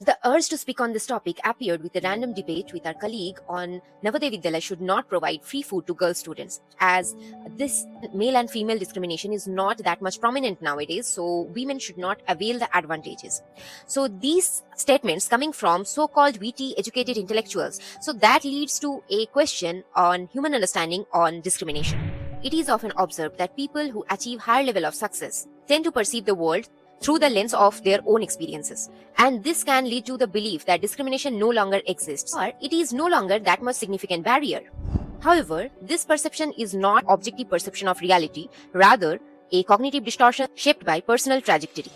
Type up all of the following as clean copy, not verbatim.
The urge to speak on this topic appeared with a random debate with our colleague on Navodaya Vidyalaya should not provide free food to girl students, as this male and female discrimination is not that much prominent nowadays, so women should not avail the advantages. So these statements coming from so-called witty, educated intellectuals, so that leads to a question on human understanding on discrimination. It is often observed that people who achieve higher level of success tend to perceive the world through the lens of their own experiences. And this can lead to the belief that discrimination no longer exists, or it is no longer that much significant barrier. However, this perception is not objective perception of reality, rather a cognitive distortion shaped by personal trajectory.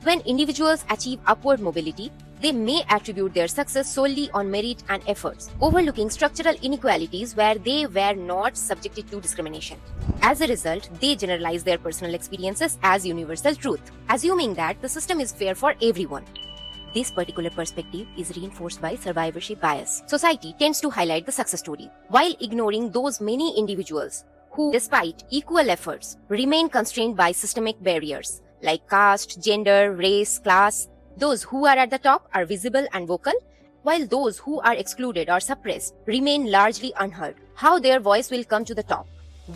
When individuals achieve upward mobility, they may attribute their success solely on merit and efforts, overlooking structural inequalities where they were not subjected to discrimination. As a result, they generalize their personal experiences as universal truth, assuming that the system is fair for everyone. This particular perspective is reinforced by survivorship bias. Society tends to highlight the success story, while ignoring those many individuals who, despite equal efforts, remain constrained by systemic barriers like caste, gender, race, class. Those who are at the top are visible and vocal, while those who are excluded or suppressed remain largely unheard. How their voice will come to the top?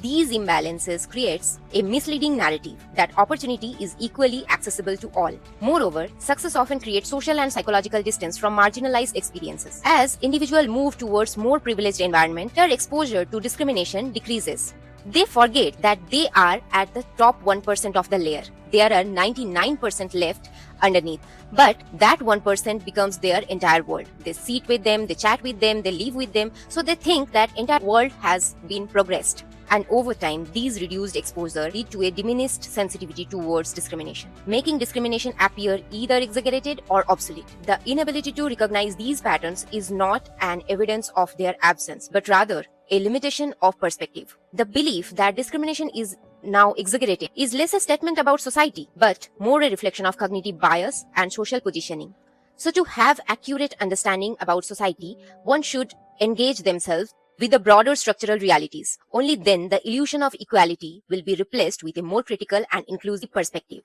These imbalances creates a misleading narrative that opportunity is equally accessible to all. Moreover, success often creates social and psychological distance from marginalized experiences. As individuals move towards more privileged environment, their exposure to discrimination decreases. They forget that they are at the top 1% of the layer. There are 99% left underneath. But that 1% becomes their entire world. They sit with them, they chat with them, they live with them. So they think that entire world has been progressed. And over time, these reduced exposure lead to a diminished sensitivity towards discrimination, making discrimination appear either exaggerated or obsolete. The inability to recognize these patterns is not an evidence of their absence, but rather a limitation of perspective. The belief that discrimination is now exaggerated is less a statement about society, but more a reflection of cognitive bias and social positioning. So to have accurate understanding about society, one should engage themselves with the broader structural realities. Only then the illusion of equality will be replaced with a more critical and inclusive perspective.